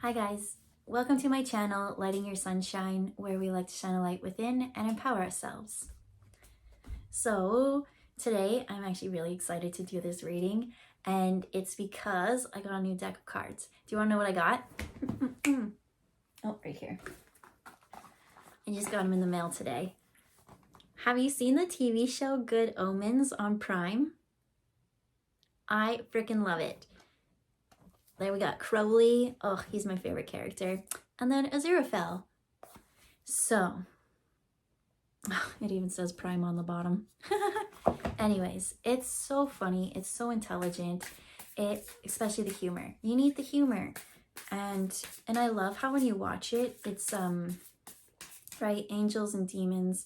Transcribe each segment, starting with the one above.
Hi guys, welcome to my channel, Lighting Your Sunshine, where we like to shine a light within and empower ourselves. So today I'm actually really excited to do this reading, and it's because I got a new deck of cards. Do you want to know what I got? Oh, right here. I just got them in the mail today. Have you seen the TV show Good Omens on Prime? I freaking love it. There we got Crowley. Oh, he's my favorite character. And then Aziraphale. So, it even says Prime on the bottom. Anyways, it's so funny. It's so intelligent. Especially the humor. You need the humor. And I love how when you watch it, it's, right, angels and demons.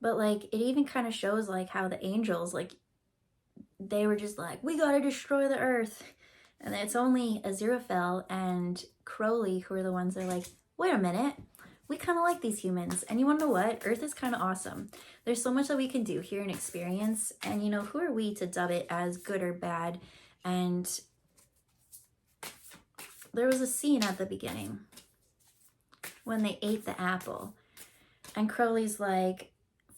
But, like, it even kind of shows, like, how the angels, like, they were just like, we gotta destroy the earth. And it's only Aziraphale and Crowley who are the ones that are like, wait a minute, we kind of like these humans. And you want to know what? Earth is kind of awesome. There's so much that we can do here and experience. And, you know, who are we to dub it as good or bad? And there was a scene at the beginning when they ate the apple. And Crowley's like,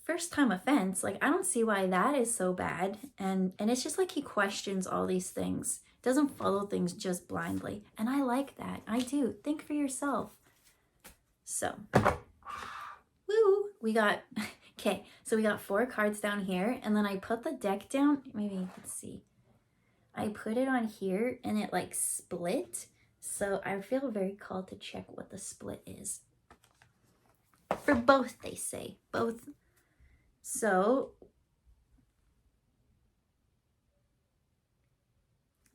first time offense, like, I don't see why that is so bad. And it's just like he questions all these things. Doesn't follow things just blindly. And I like that. I do. Think for yourself. So, woo! We got, okay, so we got 4 cards down here. And then I put the deck down. Maybe you can see. I put it on here and it like split. So I feel very called to check what the split is. For both, they say. Both. So,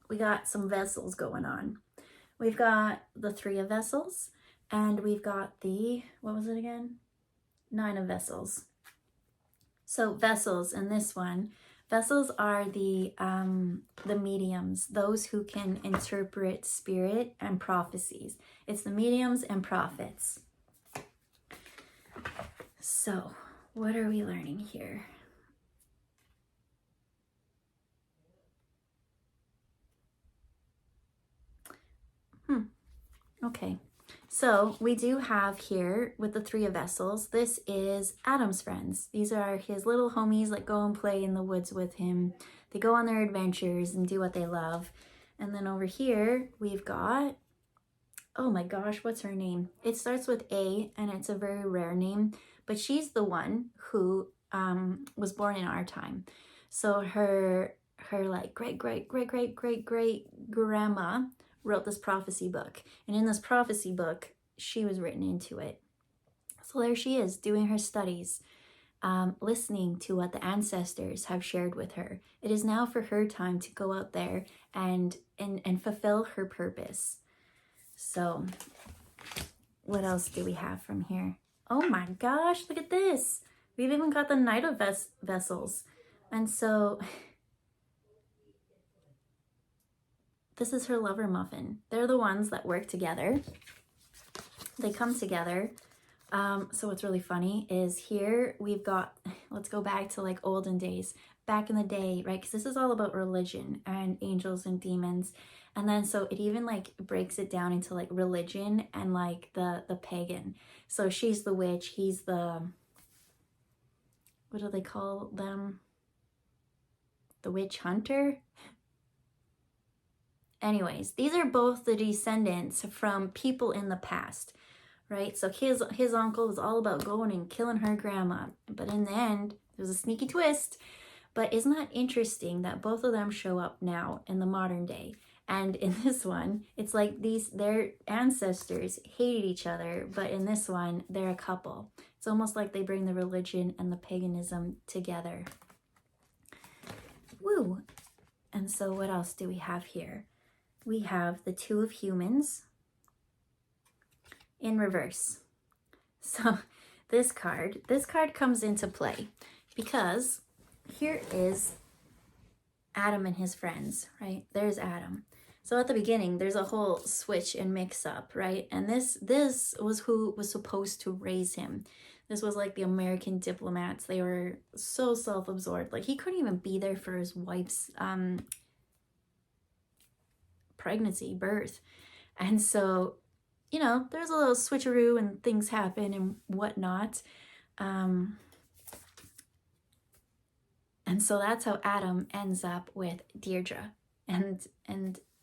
we got some vessels going on. We've got the 3 of vessels, and we've got the, what was it again? 9 of vessels. So vessels in this one, vessels are the mediums, those who can interpret spirit and prophecies. It's the mediums and prophets. So, what are we learning here? Okay, so we do have here with the 3 of vessels, this is Adam's friends. These are his little homies that go and play in the woods with him. They go on their adventures and do what they love. And then over here, we've got, oh my gosh, what's her name? It starts with A, and it's a very rare name, but she's the one who was born in our time. So her like great grandma wrote this prophecy book, and in this prophecy book she was written into it. So there she is doing her studies, listening to what the ancestors have shared with her. It is now for her time to go out there and fulfill her purpose. So what else do we have from here? Oh my gosh, look at this. We've even got the Knight of Vessels. And so this is her lover muffin. They're the ones that work together. They come together. So what's really funny is here we've got, let's go back to like olden days, back in the day, right? Because this is all about religion and angels and demons. And then so it even like breaks it down into like religion and like the pagan. So she's the witch, he's the, what do they call them? The witch hunter? Anyways, these are both the descendants from people in the past, right? So his uncle was all about going and killing her grandma. But in the end, there's a sneaky twist. But isn't that interesting that both of them show up now in the modern day? And in this one, it's like their ancestors hated each other, but in this one, they're a couple. It's almost like they bring the religion and the paganism together. Woo! And so what else do we have here? We have the 2 of humans in reverse. So this card comes into play because here is Adam and his friends, right? There's Adam. So at the beginning, there's a whole switch and mix up, right? And this was who was supposed to raise him. This was like the American diplomats. They were so self-absorbed. Like he couldn't even be there for his wife's pregnancy, birth. And so you know, there's a little switcheroo and things happen and whatnot. And so that's how Adam ends up with Deirdre and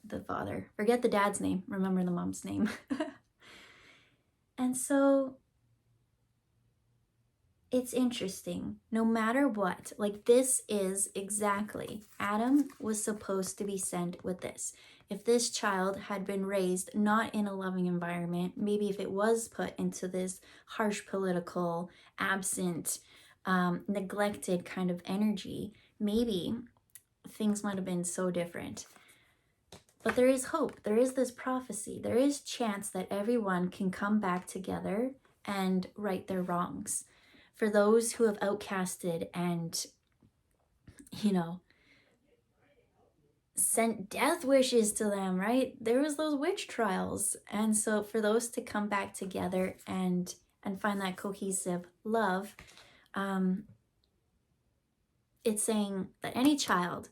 the father. Forget the dad's name, remember the mom's name. And so it's interesting, no matter what, like this is exactly, Adam was supposed to be sent with this. If this child had been raised not in a loving environment, maybe if it was put into this harsh political, absent, neglected kind of energy, maybe things might have been so different. But there is hope. There is this prophecy. There is chance that everyone can come back together and right their wrongs. For those who have outcasted and, you know, sent death wishes to them, right? There was those witch trials. And so for those to come back together and find that cohesive love, it's saying that any child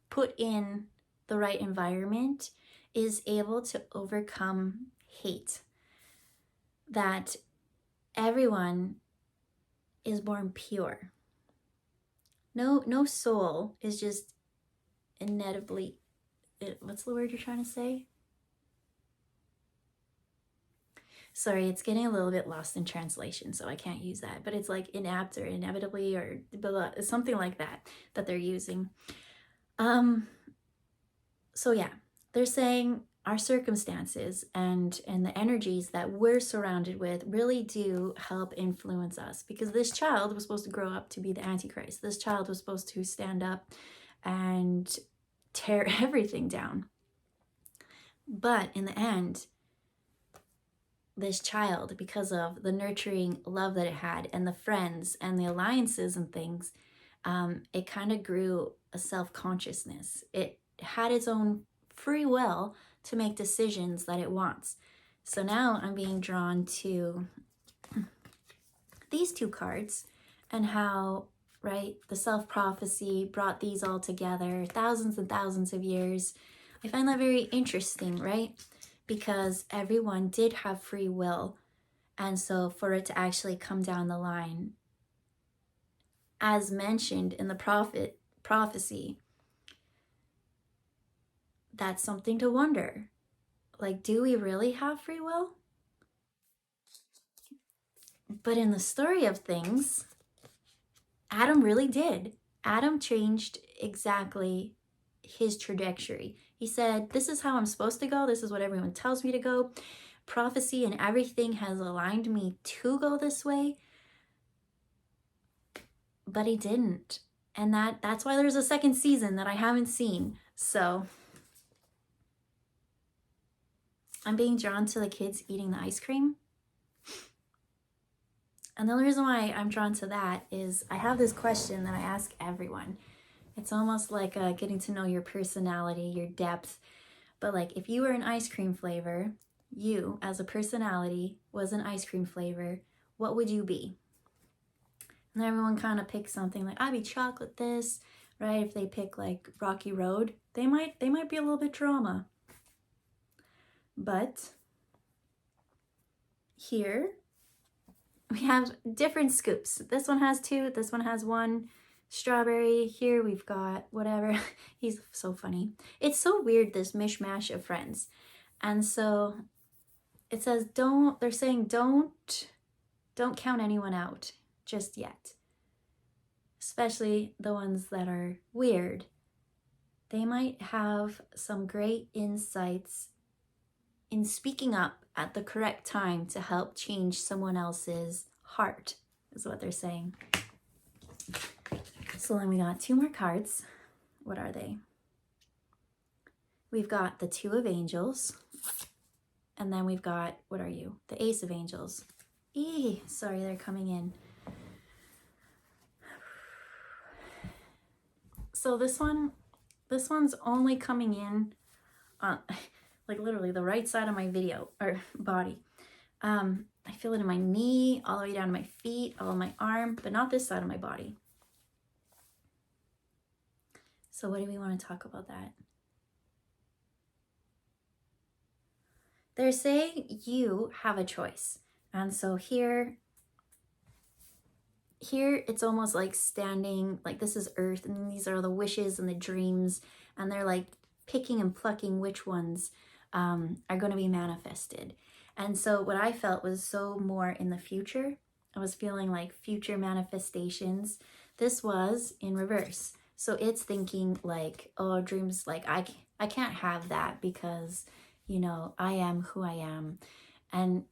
put in the right environment is able to overcome hate. That everyone is born pure. No soul is just inevitably, what's the word you're trying to say? Sorry, it's getting a little bit lost in translation, so I can't use that. But it's like inapt or inevitably or something like that they're using. So yeah, they're saying our circumstances and the energies that we're surrounded with really do help influence us, because this child was supposed to grow up to be the Antichrist. This child was supposed to stand up and tear everything down. But in the end, this child, because of the nurturing love that it had and the friends and the alliances and things, it kind of grew a self-consciousness. It had its own free will to make decisions that it wants. So now I'm being drawn to these two cards and how, right, the self-prophecy brought these all together, thousands and thousands of years. I find that very interesting, right? Because everyone did have free will. And so for it to actually come down the line, as mentioned in the prophecy, that's something to wonder. Like, do we really have free will? But in the story of things, Adam really did. Adam changed exactly his trajectory. He said, this is how I'm supposed to go. This is what everyone tells me to go. Prophecy and everything has aligned me to go this way. But he didn't. And that's why there's a second season that I haven't seen. So I'm being drawn to the kids eating the ice cream. And the only reason why I'm drawn to that is I have this question that I ask everyone. It's almost like getting to know your personality, your depth. But like, if you were an ice cream flavor, you as a personality was an ice cream flavor, what would you be? And everyone kind of picks something like, I'd be chocolate this, right? If they pick like Rocky Road, they might be a little bit drama. But here we have different scoops. This one has 2, this one has 1. Strawberry, here we've got whatever. He's so funny. It's so weird, this mishmash of friends. And so it says they're saying don't count anyone out just yet. Especially the ones that are weird. They might have some great insights in speaking up at the correct time to help change someone else's heart, is what they're saying. So then we got 2 more cards. What are they? We've got the 2 of Angels. And then we've got, what are you? The Ace of Angels. Sorry, they're coming in. So this one's only coming in on, like literally the right side of my body. I feel it in my knee, all the way down to my feet, all in my arm, but not this side of my body. So what do we want to talk about that? They're saying you have a choice. And so here it's almost like standing, like this is earth, and these are the wishes and the dreams, and they're like picking and plucking which ones are going to be manifested. And so what I felt was so more in the future. I was feeling like future manifestations. This was in reverse. So it's thinking like, oh, dreams, like I can't have that because, you know, I am who I am. And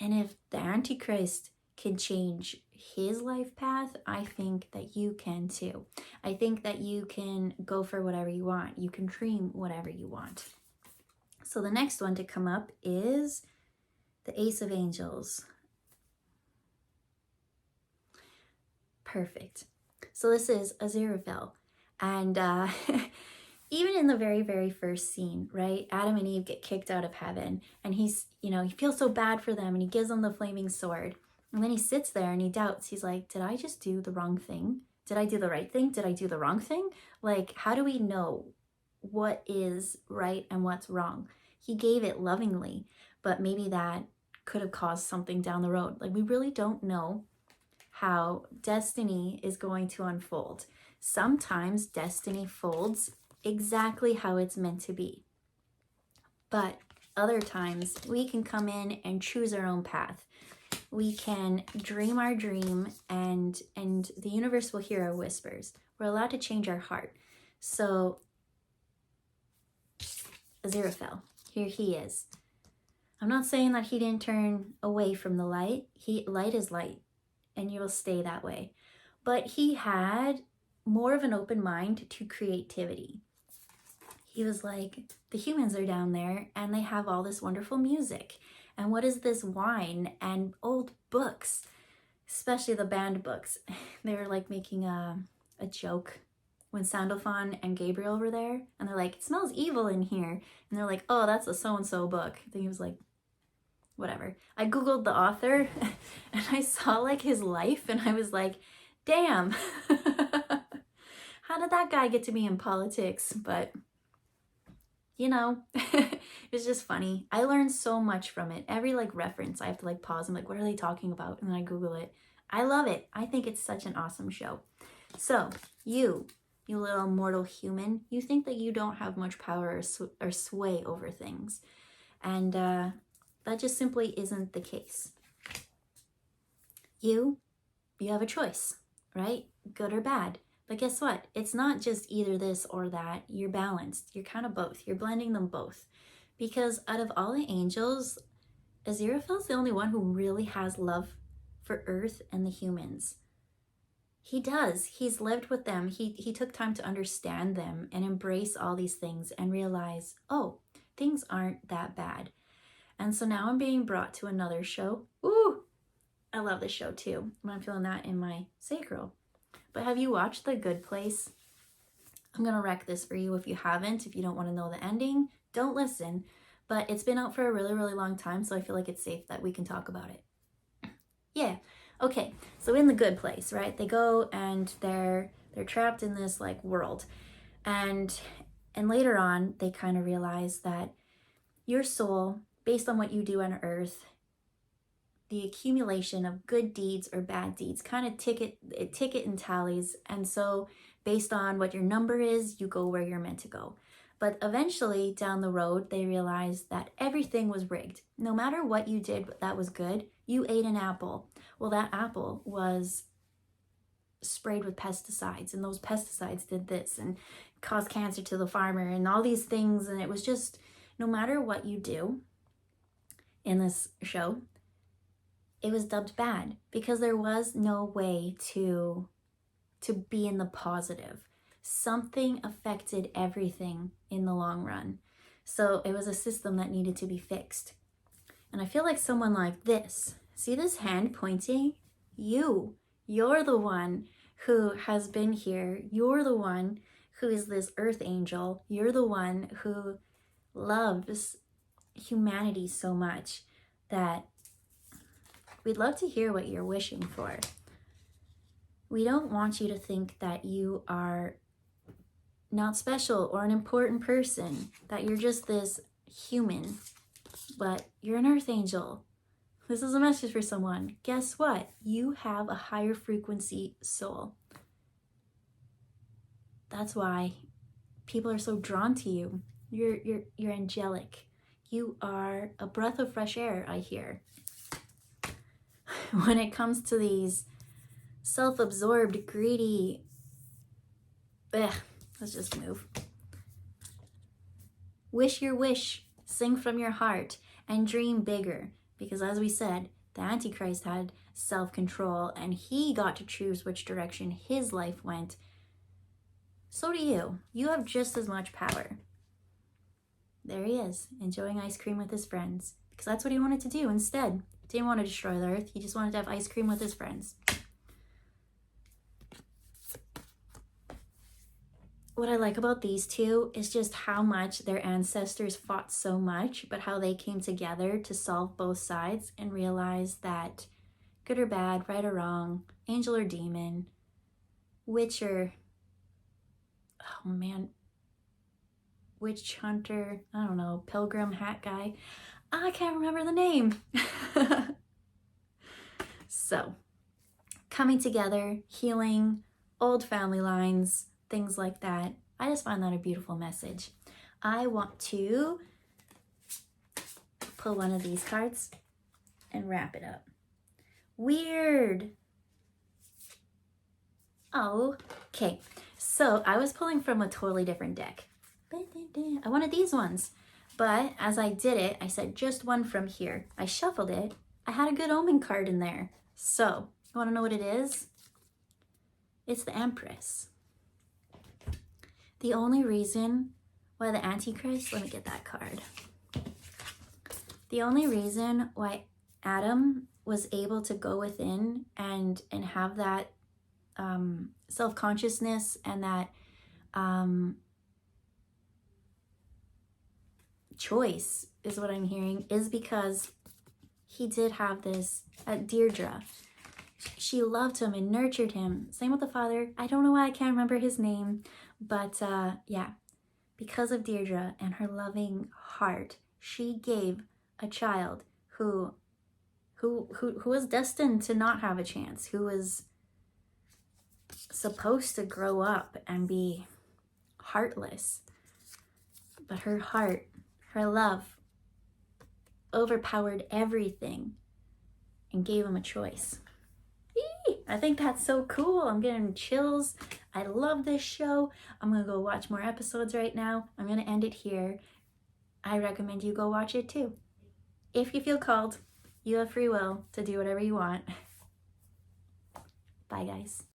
if the Antichrist can change his life path, I think that you can too. I think that you can go for whatever you want. You can dream whatever you want. So the next one to come up is the Ace of Angels. Perfect. So this is Aziraphale. And even in the very, very first scene, right? Adam and Eve get kicked out of heaven, and he's, you know, he feels so bad for them, and he gives them the flaming sword. And then he sits there and he doubts. He's like, did I just do the wrong thing? Did I do the right thing? Did I do the wrong thing? Like, how do we know what is right and what's wrong? He gave it lovingly, but maybe that could have caused something down the road. Like, we really don't know how destiny is going to unfold. Sometimes destiny folds exactly how it's meant to be. But other times we can come in and choose our own path. We can dream our dream, and the universe will hear our whispers. We're allowed to change our heart. So Aziraphale, here he is. I'm not saying that he didn't turn away from the light. Light is light, and you will stay that way. But he had more of an open mind to creativity. He was like, the humans are down there and they have all this wonderful music. And what is this wine and old books, especially the banned books? They were like making a joke when Sandalphon and Gabriel were there, and they're like, it smells evil in here. And they're like, oh, that's a so-and-so book. I think he was like, whatever. I Googled the author and I saw like his life, and I was like, damn, how did that guy get to be in politics? But you know, it was just funny. I learned so much from it. Every like reference, I have to like pause and like, what are they talking about? And then I Google it. I love it. I think it's such an awesome show. So you little mortal human, you think that you don't have much power or sway over things. And that just simply isn't the case. You have a choice, right? Good or bad. But guess what? It's not just either this or that. You're balanced. You're kind of both. You're blending them both. Because out of all the angels, Aziraphale's the only one who really has love for Earth and the humans. He does. He's lived with them. He took time to understand them and embrace all these things and realize, oh, things aren't that bad. And so now I'm being brought to another show. Ooh, I love this show too. I'm feeling that in my sacral. But have you watched The Good Place? I'm going to wreck this for you if you haven't. If you don't want to know the ending, don't listen. But it's been out for a really, really long time, so I feel like it's safe that we can talk about it. Yeah. Okay. So in The Good Place, right? They go and they're trapped in this like world. And later on, they kind of realize that your soul, based on what you do on earth, the accumulation of good deeds or bad deeds kind of ticket and tallies. And so based on what your number is, you go where you're meant to go. But eventually down the road, they realized that everything was rigged. No matter what you did that was good, you ate an apple. Well, that apple was sprayed with pesticides, and those pesticides did this and caused cancer to the farmer and all these things. And it was just, no matter what you do in this show, it was dubbed bad because there was no way to be in the positive. Something affected everything in the long run. So it was a system that needed to be fixed. And I feel like someone like this, see this hand pointing? You're the one who has been here. You're the one who is this earth angel. You're the one who loves humanity so much that we'd love to hear what you're wishing for. We don't want you to think that you are not special or an important person, that you're just this human. but you're an earth angel. This is a message for someone. Guess what? You have a higher frequency soul. That's why people are so drawn to you. You're angelic. You are a breath of fresh air, I hear. When it comes to these self-absorbed, greedy, let's just move. Wish your wish, sing from your heart, and dream bigger. Because as we said, the Antichrist had self-control and he got to choose which direction his life went. So do you. You have just as much power. There he is, enjoying ice cream with his friends. Because that's what he wanted to do instead. He didn't want to destroy the earth. He just wanted to have ice cream with his friends. What I like about these two is just how much their ancestors fought so much, but how they came together to solve both sides and realize that good or bad, right or wrong, angel or demon, witch or, oh man, witch hunter, I don't know, pilgrim hat guy. I can't remember the name. So, coming together, healing, old family lines, things like that. I just find that a beautiful message. I want to pull one of these cards and wrap it up. Weird. Oh, okay. So I was pulling from a totally different deck. I wanted these ones. But as I did it, I said just one from here. I shuffled it. I had a good omen card in there. So, you want to know what it is? It's the Empress. The only reason why the Antichrist, let me get that card. The only reason why Adam was able to go within and have that self-consciousness and that choice is what I'm hearing, is because he did have this, Deirdre. She loved him and nurtured him. Same with the father. I don't know why I can't remember his name, but yeah, because of Deirdre and her loving heart, she gave a child who was destined to not have a chance, who was supposed to grow up and be heartless. But her heart, her love, overpowered everything and gave him a choice. I think that's so cool. I'm getting chills. I love this show. I'm going to go watch more episodes right now. I'm going to end it here. I recommend you go watch it too. If you feel called, you have free will to do whatever you want. Bye, guys.